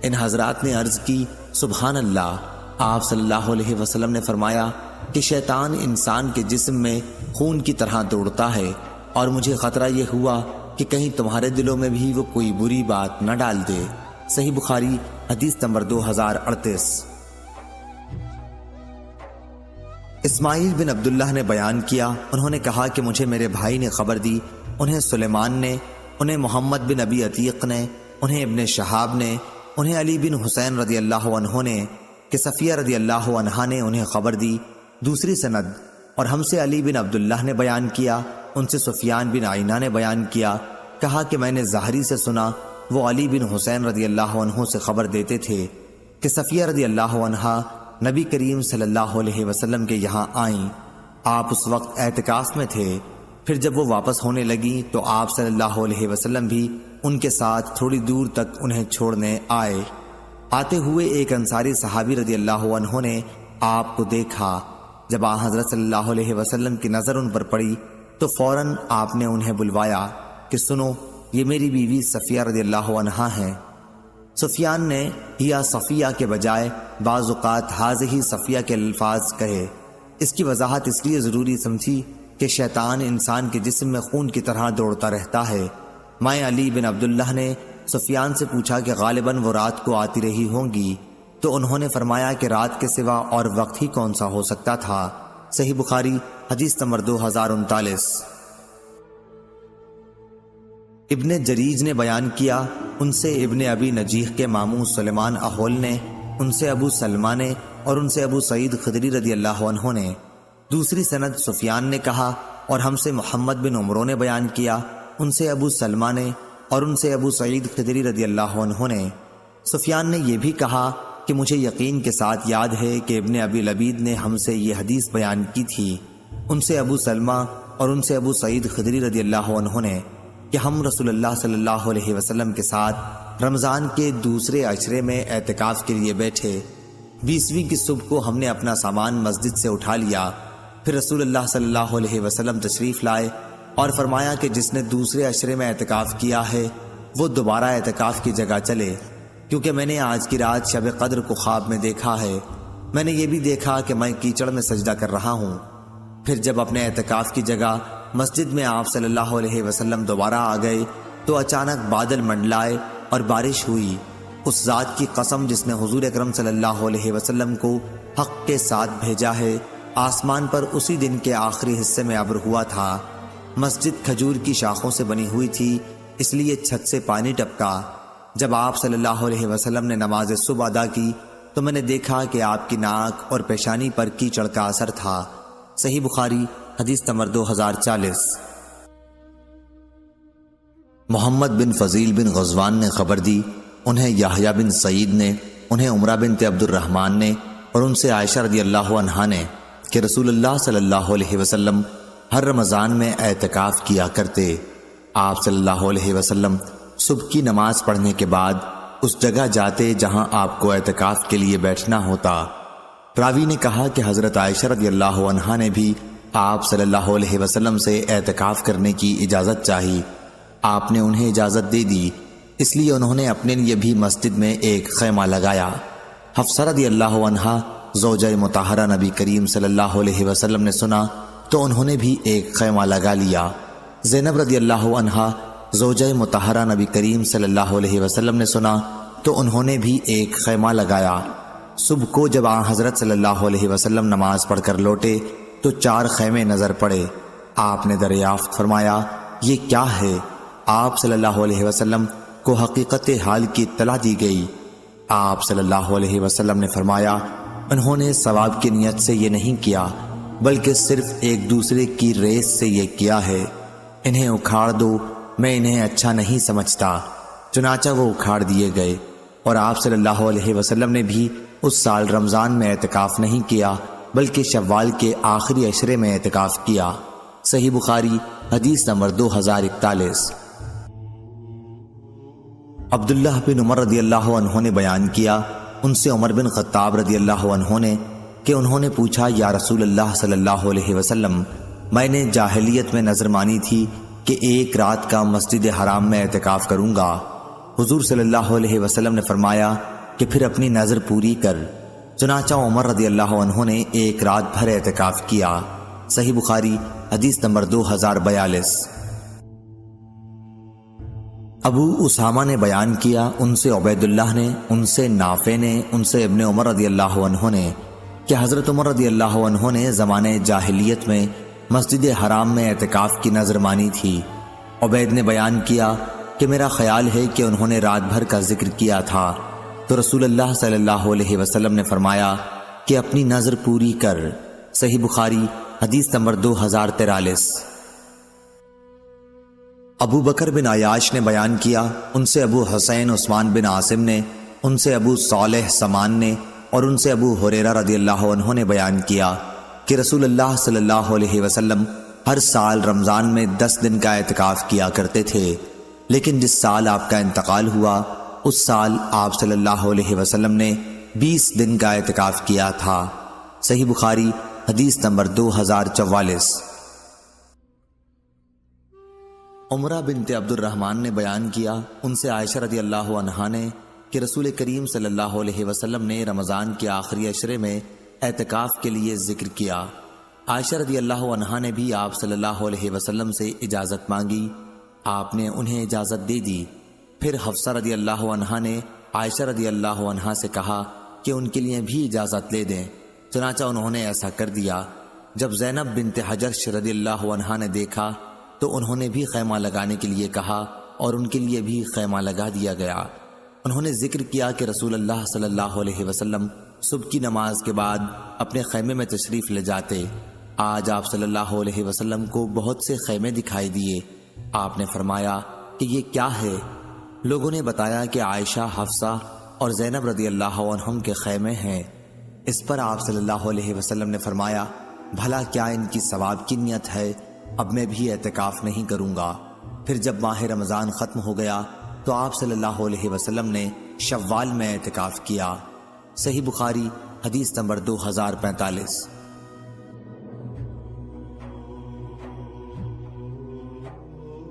ان حضرات نے عرض کی، سبحان اللہ۔ آپ صلی اللہ علیہ وسلم نے فرمایا کہ شیطان انسان کے جسم میں خون کی طرح دوڑتا ہے، اور مجھے خطرہ یہ ہوا کہ کہیں تمہارے دلوں میں بھی وہ کوئی بری بات نہ ڈال دے۔ صحیح بخاری حدیث نمبر 2038۔ اسماعیل بن عبداللہ نے بیان کیا، انہوں نے کہا کہ مجھے میرے بھائی نے خبر دی، انہیں سلیمان نے، انہیں محمد بن ابی عتیق نے، انہیں ابن شہاب نے، انہیں علی بن حسین رضی اللہ عنہ نے کہ صفیہ رضی اللہ عنہا نے انہیں خبر دی۔ دوسری سند اور ہم سے علی بن عبداللہ نے بیان کیا، ان سے سفیان بن عینہ نے بیان کیا، کہا کہ میں نے زہری سے سنا، وہ علی بن حسین رضی اللہ عنہ سے خبر دیتے تھے کہ صفیہ رضی اللہ عنہا نبی کریم صلی اللہ علیہ وسلم کے یہاں آئیں۔ آپ اس وقت اعتکاف میں تھے۔ پھر جب وہ واپس ہونے لگیں تو آپ صلی اللہ علیہ وسلم بھی ان کے ساتھ تھوڑی دور تک انہیں چھوڑنے آئے۔ آتے ہوئے ایک انصاری صحابی رضی اللہ عنہ نے آپ کو دیکھا۔ جب آن حضرت صلی اللہ علیہ وسلم کی نظر ان پر پڑی تو فوراً آپ نے انہیں بلوایا کہ سنو، یہ میری بیوی صفیہ رضی اللہ عنہا ہیں۔ سفیان نے یا صفیہ کے بجائے بعض اوقات حاضہ صفیہ کے الفاظ کہے۔ اس کی وضاحت اس لیے ضروری سمجھی کہ شیطان انسان کے جسم میں خون کی طرح دوڑتا رہتا ہے۔ میں علی بن عبداللہ نے سفیان سے پوچھا کہ غالباً وہ رات کو آتی رہی ہوں گی، تو انہوں نے فرمایا کہ رات کے سوا اور وقت ہی کون سا ہو سکتا تھا۔ صحیح بخاری حدیث نمبر 2039۔ ابن جریج نے بیان کیا، ان سے ابن ابی نجیح کے ماموں سلیمان احول نے، ان سے ابو سلمہ نے، اور ان سے ابو سعید خدری رضی اللہ عنہ نے۔ دوسری سند سفیان نے کہا اور ہم سے محمد بن عمرو نے بیان کیا، ان سے ابو سلمہ نے اور ان سے ابو سعید خدری رضی اللہ عنہ نے۔ سفیان نے یہ بھی کہا کہ مجھے یقین کے ساتھ یاد ہے کہ ابن ابی لبید نے ہم سے یہ حدیث بیان کی تھی، ان سے ابو سلمہ اور ان سے ابو سعید خدری رضی اللہ عنہ نے، کہ ہم رسول اللہ صلی اللہ علیہ وسلم کے ساتھ رمضان کے دوسرے عشرے میں اعتکاف کے لیے بیٹھے۔ 20ویں کی صبح کو ہم نے اپنا سامان مسجد سے اٹھا لیا، پھر رسول اللہ صلی اللہ علیہ وسلم تشریف لائے اور فرمایا کہ جس نے دوسرے عشرے میں اعتکاف کیا ہے وہ دوبارہ اعتکاف کی جگہ چلے، کیونکہ میں نے آج کی رات شب قدر کو خواب میں دیکھا ہے۔ میں نے یہ بھی دیکھا کہ میں کیچڑ میں سجدہ کر رہا ہوں۔ پھر جب اپنے اعتکاف کی جگہ مسجد میں آپ صلی اللہ علیہ وسلم دوبارہ آ گئے تو اچانک بادل منڈلائے اور بارش ہوئی۔ اس ذات کی قسم جس نے حضور اکرم صلی اللہ علیہ وسلم کو حق کے ساتھ بھیجا ہے، آسمان پر اسی دن کے آخری حصے میں ابر ہوا تھا۔ مسجد کھجور کی شاخوں سے بنی ہوئی تھی، اس لیے چھت سے پانی ٹپکا۔ جب آپ صلی اللہ علیہ وسلم نے نماز صبح ادا کی تو میں نے دیکھا کہ آپ کی ناک اور پیشانی پر کیچڑ کا اثر تھا۔ صحیح بخاری حدیث نمبر 2040۔ محمد بن فضیل بن غزوان نے خبر دی، انہیں یحییٰ بن سعید نے، انہیں عمرہ بنت عبد الرحمن نے، اور ان سے عائشہ رضی اللہ عنہا نے کہ رسول اللہ صلی اللہ علیہ وسلم ہر رمضان میں اعتکاف کیا کرتے۔ آپ صلی اللہ علیہ وسلم صبح کی نماز پڑھنے کے بعد اس جگہ جاتے جہاں آپ کو اعتکاف کے لیے بیٹھنا ہوتا۔ راوی نے کہا کہ حضرت عائشہ رضی اللہ عنہا نے بھی آپ صلی اللہ علیہ وسلم سے اعتکاف کرنے کی اجازت چاہی۔ آپ نے انہیں اجازت دے دی، اس لیے انہوں نے اپنے لیے بھی مسجد میں ایک خیمہ لگایا۔ حفصہ رضی اللہ عنہا زوجہ مطہرہ نبی کریم صلی اللہ علیہ وسلم نے سنا تو انہوں نے بھی ایک خیمہ لگا لیا۔ زینب رضی اللہ عنہا زوجہ مطہرہ نبی کریم صلی اللہ علیہ وسلم نے سنا تو انہوں نے بھی ایک خیمہ لگایا۔ صبح کو جب آن حضرت صلی اللہ علیہ وسلم نماز پڑھ کر لوٹے تو 4 خیمے نظر پڑے۔ آپ نے دریافت فرمایا یہ کیا ہے؟ آپ صلی اللہ علیہ وسلم کو حقیقت حال کی اطلاع دی گئی۔ آپ صلی اللہ علیہ وسلم نے فرمایا انہوں نے ثواب کی نیت سے یہ نہیں کیا بلکہ صرف ایک دوسرے کی ریس سے یہ کیا ہے۔ انہیں اکھاڑ دو، میں انہیں اچھا نہیں سمجھتا۔ چنانچہ وہ اکھاڑ دیے گئے، اور آپ صلی اللہ علیہ وسلم نے بھی اس سال رمضان میں اعتکاف نہیں کیا بلکہ شوال کے آخری عشرے میں اعتکاف کیا۔ صحیح بخاری حدیث نمبر 2041۔ عبداللہ بن عمر رضی اللہ عنہ نے بیان کیا، ان سے عمر بن خطاب رضی اللہ عنہ نے کہ انہوں نے پوچھا یا رسول اللہ صلی اللہ علیہ وسلم، میں نے جاہلیت میں نظر مانی تھی کہ ایک رات کا مسجد حرام میں اعتکاف کروں گا۔ حضور صلی اللہ علیہ وسلم نے فرمایا کہ پھر اپنی نظر پوری کر۔ چنانچہ عمر رضی اللہ عنہ نے ایک رات بھر اعتکاف کیا۔ صحیح بخاری حدیث نمبر 2042۔ ابو اسامہ نے بیان کیا، ان سے عبید اللہ نے، ان سے نافع نے، ان سے ابن عمر رضی اللہ عنہ نے کہ حضرت عمر رضی اللہ عنہ نے زمانے جاہلیت میں مسجد حرام میں اعتکاف کی نظر مانی تھی۔ عبید نے بیان کیا کہ میرا خیال ہے کہ انہوں نے رات بھر کا ذکر کیا تھا، تو رسول اللہ صلی اللہ علیہ وسلم نے فرمایا کہ اپنی نظر پوری کر۔ صحیح بخاری حدیث نمبر 2043۔ ابو بکر بن عیاش نے بیان کیا، ان سے ابو حسین عثمان بن عاصم نے، ان سے ابو صالح سمان نے، اور ان سے ابو ہریرہ رضی اللہ عنہ نے بیان کیا کہ رسول اللہ صلی اللہ علیہ وسلم ہر سال رمضان میں 10 دن کا اعتکاف کیا کرتے تھے، لیکن جس سال آپ کا انتقال ہوا اس سال آپ صلی اللہ علیہ وسلم نے 20 دن کا اعتکاف کیا تھا۔ صحیح بخاری حدیث نمبر 2044۔ عمرہ بنت عبد الرحمن نے بیان کیا، ان سے عائشہ رضی اللہ عنہا نے کہ رسول کریم صلی اللہ علیہ وسلم نے رمضان کے آخری عشرے میں اعتکاف کے لیے ذکر کیا۔ عائشہ رضی اللہ عنہا نے بھی آپ صلی اللہ علیہ وسلم سے اجازت مانگی، آپ نے انہیں اجازت دے دی۔ پھر حفصہ رضی اللہ عنہا نے عائشہ رضی اللہ عنہا سے کہا کہ ان کے لیے بھی اجازت لے دیں، چنانچہ انہوں نے ایسا کر دیا۔ جب زینب بنت حجرش رضی اللہ عنہا نے دیکھا تو انہوں نے بھی خیمہ لگانے کے لیے کہا اور ان کے لیے بھی خیمہ لگا دیا گیا۔ انہوں نے ذکر کیا کہ رسول اللہ صلی اللہ علیہ وسلم صبح کی نماز کے بعد اپنے خیمے میں تشریف لے جاتے۔ آج آپ صلی اللہ علیہ وسلم کو بہت سے خیمے دکھائی دیے۔ آپ نے فرمایا کہ یہ کیا ہے؟ لوگوں نے بتایا کہ عائشہ، حفصہ اور زینب رضی اللہ عنہم کے خیمے ہیں۔ اس پر آپ صلی اللہ علیہ وسلم نے فرمایا بھلا کیا ان کی ثواب کی نیت ہے؟ اب میں بھی اعتکاف نہیں کروں گا۔ پھر جب ماہ رمضان ختم ہو گیا تو آپ صلی اللہ علیہ وسلم نے شوال میں اعتکاف کیا۔ صحیح بخاری حدیث نمبر 2045۔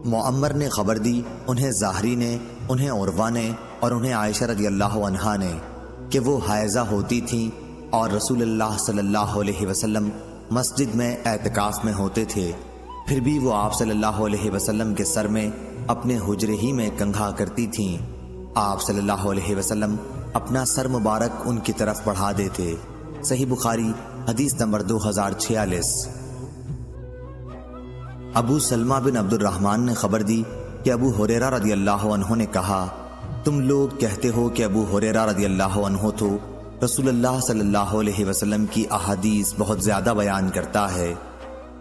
معمر نے خبر دی، انہیں زاہری نے، انہیں عروہ نے اور انہیں عائشہ رضی اللہ عنہا نے کہ وہ حائضہ ہوتی تھیں اور رسول اللہ صلی اللہ علیہ وسلم مسجد میں اعتکاف میں ہوتے تھے، پھر بھی وہ آپ صلی اللہ علیہ وسلم کے سر میں اپنے حجرے ہی میں کنگھا کرتی تھیں۔ آپ صلی اللہ علیہ وسلم اپنا سر مبارک ان کی طرف بڑھا دیتے۔ صحیح بخاری حدیث نمبر 2046۔ ابو سلمہ بن عبد الرحمن نے خبر دی کہ ابو ہریرہ رضی اللہ عنہ نے کہا، تم لوگ کہتے ہو کہ ابو ہریرہ رضی اللہ عنہ تو رسول اللہ صلی اللہ علیہ وسلم کی احادیث بہت زیادہ بیان کرتا ہے،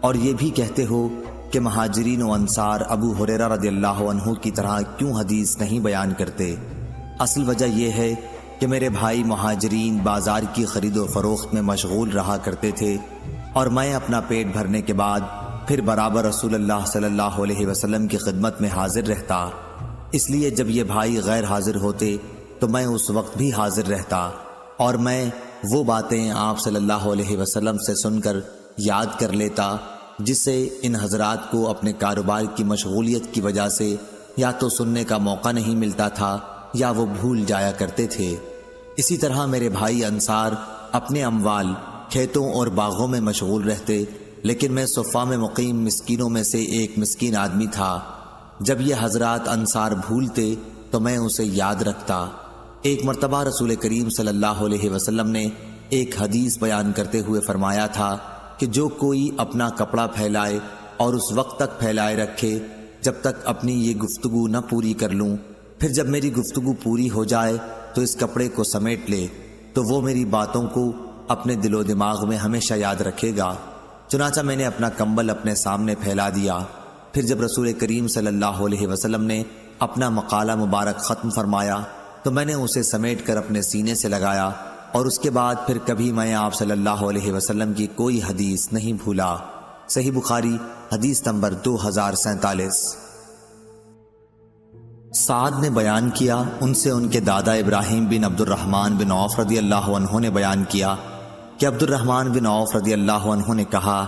اور یہ بھی کہتے ہو کہ مہاجرین و انصار ابو ہریرہ رضی اللہ عنہ کی طرح کیوں حدیث نہیں بیان کرتے؟ اصل وجہ یہ ہے کہ میرے بھائی مہاجرین بازار کی خرید و فروخت میں مشغول رہا کرتے تھے، اور میں اپنا پیٹ بھرنے کے بعد پھر برابر رسول اللہ صلی اللہ علیہ وسلم کی خدمت میں حاضر رہتا۔ اس لیے جب یہ بھائی غیر حاضر ہوتے تو میں اس وقت بھی حاضر رہتا، اور میں وہ باتیں آپ صلی اللہ علیہ وسلم سے سن کر یاد کر لیتا جس سے ان حضرات کو اپنے کاروبار کی مشغولیت کی وجہ سے یا تو سننے کا موقع نہیں ملتا تھا یا وہ بھول جایا کرتے تھے۔ اسی طرح میرے بھائی انصار اپنے اموال، کھیتوں اور باغوں میں مشغول رہتے، لیکن میں صفہ میں مقیم مسکینوں میں سے ایک مسکین آدمی تھا۔ جب یہ حضرات انصار بھولتے تو میں اسے یاد رکھتا۔ ایک مرتبہ رسول کریم صلی اللہ علیہ وسلم نے ایک حدیث بیان کرتے ہوئے فرمایا تھا کہ جو کوئی اپنا کپڑا پھیلائے اور اس وقت تک پھیلائے رکھے جب تک اپنی یہ گفتگو نہ پوری کر لوں، پھر جب میری گفتگو پوری ہو جائے تو اس کپڑے کو سمیٹ لے، تو وہ میری باتوں کو اپنے دل و دماغ میں ہمیشہ یاد رکھے گا۔ چنانچہ میں نے اپنا کمبل اپنے سامنے پھیلا دیا۔ پھر جب رسول کریم صلی اللہ علیہ وسلم نے اپنا مقالہ مبارک ختم فرمایا تو میں نے اسے سمیٹ کر اپنے سینے سے لگایا، اور اس کے بعد پھر کبھی میں آپ صلی اللہ علیہ وسلم کی کوئی حدیث نہیں بھولا۔ صحیح بخاری حدیث نمبر 2047۔ سعد نے بیان کیا، ان سے ان کے دادا ابراہیم بن عبد الرحمن بن عوف رضی اللہ عنہ نے بیان کیا کہ عبد الرحمن بن عوف رضی اللہ عنہ نے کہا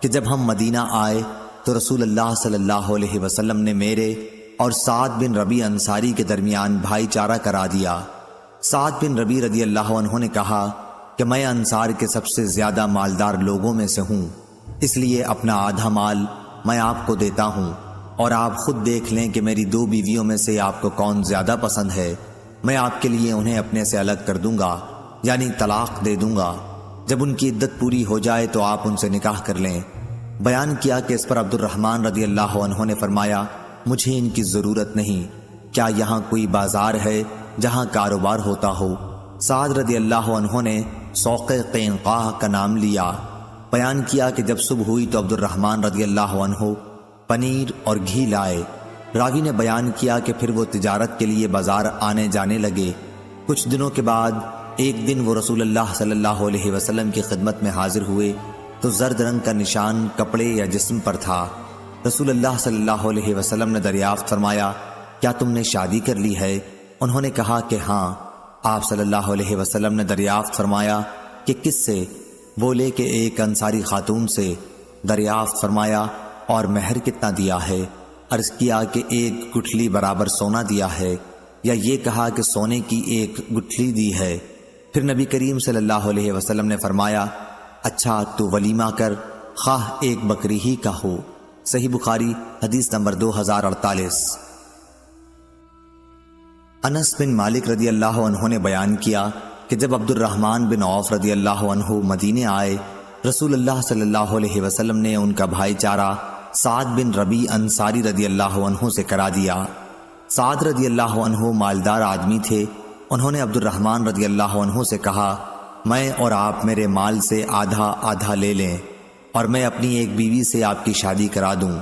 کہ جب ہم مدینہ آئے تو رسول اللہ صلی اللہ علیہ وسلم نے میرے اور سعد بن ربیع انصاری کے درمیان بھائی چارہ کرا دیا۔ سعد بن ربیع رضی اللہ عنہ نے کہا کہ میں انصار کے سب سے زیادہ مالدار لوگوں میں سے ہوں، اس لیے اپنا آدھا مال میں آپ کو دیتا ہوں، اور آپ خود دیکھ لیں کہ میری 2 بیویوں میں سے آپ کو کون زیادہ پسند ہے، میں آپ کے لیے انہیں اپنے سے الگ کر دوں گا، یعنی طلاق دے دوں گا۔ جب ان کی عدت پوری ہو جائے تو آپ ان سے نکاح کر لیں۔ بیان کیا کہ اس پر عبد الرحمن رضی اللہ عنہ نے فرمایا، مجھے ان کی ضرورت نہیں، کیا یہاں کوئی بازار ہے جہاں کاروبار ہوتا ہو؟ سعد رضی اللہ عنہ نے سوق قینقاع کا نام لیا۔ بیان کیا کہ جب صبح ہوئی تو عبد الرحمن رضی اللہ عنہ پنیر اور گھی لائے۔ راوی نے بیان کیا کہ پھر وہ تجارت کے لیے بازار آنے جانے لگے۔ کچھ دنوں کے بعد ایک دن وہ رسول اللہ صلی اللہ علیہ وسلم کی خدمت میں حاضر ہوئے تو زرد رنگ کا نشان کپڑے یا جسم پر تھا۔ رسول اللہ صلی اللہ علیہ وسلم نے دریافت فرمایا، کیا تم نے شادی کر لی ہے؟ انہوں نے کہا کہ ہاں۔ آپ صلی اللہ علیہ وسلم نے دریافت فرمایا کہ کس سے؟ بولے کہ ایک انصاری خاتون سے۔ دریافت فرمایا اور مہر کتنا دیا ہے؟ عرض کیا کہ 1 گٹھلی برابر سونا دیا ہے، یا یہ کہا کہ سونے کی 1 گٹھلی دی ہے۔ پھر نبی کریم صلی اللہ علیہ وسلم نے فرمایا، اچھا تو ولیمہ کر، خواہ 1 بکری ہی کا ہو۔ صحیح بخاری حدیث نمبر 2048۔ انس بن مالک رضی اللہ عنہ نے بیان کیا کہ جب عبد الرحمن بن عوف رضی اللہ عنہ مدینے آئے، رسول اللہ صلی اللہ علیہ وسلم نے ان کا بھائی چارہ سعد بن ربیع انصاری رضی اللہ عنہ سے کرا دیا۔ سعد رضی اللہ عنہ مالدار آدمی تھے۔ انہوں نے عبد الرحمن رضی اللہ عنہ سے کہا، میں اور آپ میرے مال سے آدھا آدھا لے لیں، اور میں اپنی 1 بیوی سے آپ کی شادی کرا دوں۔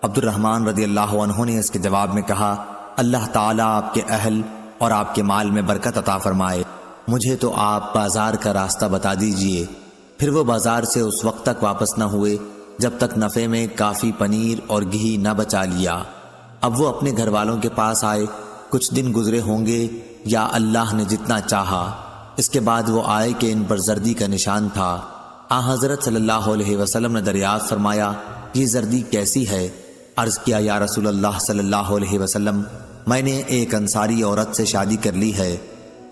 عبد الرحمن رضی اللہ عنہ نے اس کے جواب میں کہا، اللہ تعالیٰ آپ کے اہل اور آپ کے مال میں برکت عطا فرمائے، مجھے تو آپ بازار کا راستہ بتا دیجئے۔ پھر وہ بازار سے اس وقت تک واپس نہ ہوئے جب تک نفع میں کافی پنیر اور گھی نہ بچا لیا۔ اب وہ اپنے گھر والوں کے پاس آئے۔ کچھ دن گزرے ہوں گے یا اللہ نے جتنا چاہا، اس کے بعد وہ آئے کہ ان پر زردی کا نشان تھا۔ حضرت صلی اللہ علیہ وسلم نے دریافت فرمایا، یہ زردی کیسی ہے؟ عرض کیا، یا رسول اللہ صلی اللہ علیہ وسلم، میں نے ایک انصاری عورت سے شادی کر لی ہے۔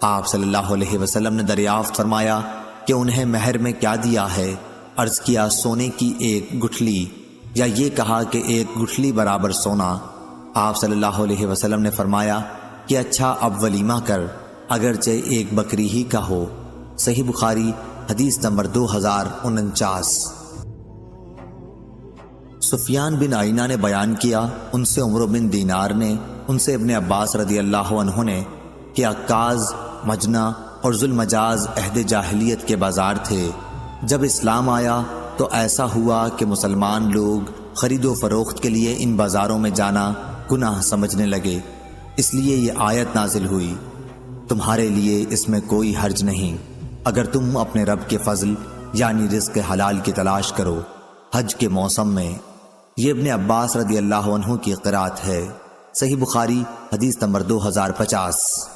آپ صلی اللہ علیہ وسلم نے دریافت فرمایا کہ انہیں مہر میں کیا دیا ہے؟ عرض کیا، سونے کی 1 گٹھلی، یا یہ کہا کہ 1 گٹھلی برابر سونا۔ آپ صلی اللہ علیہ وسلم نے فرمایا کہ اچھا اب ولیمہ کر، اگرچہ 1 بکری ہی کا ہو۔ صحیح بخاری حدیث نمبر 2049۔ سفیان بن عینہ نے بیان کیا، ان سے عمرو بن دینار نے، ان سے ابن عباس رضی اللہ عنہ نے، کہ عکاز، مجنہ اور ذوالمجاز عہد جاہلیت کے بازار تھے۔ جب اسلام آیا تو ایسا ہوا کہ مسلمان لوگ خرید و فروخت کے لیے ان بازاروں میں جانا گناہ سمجھنے لگے، اس لیے یہ آیت نازل ہوئی، تمہارے لیے اس میں کوئی حرج نہیں اگر تم اپنے رب کے فضل یعنی رزق حلال کی تلاش کرو۔ حج کے موسم میں۔ یہ ابن عباس رضی اللہ عنہ کی قرات ہے۔ صحیح بخاری حدیث نمبر 2050۔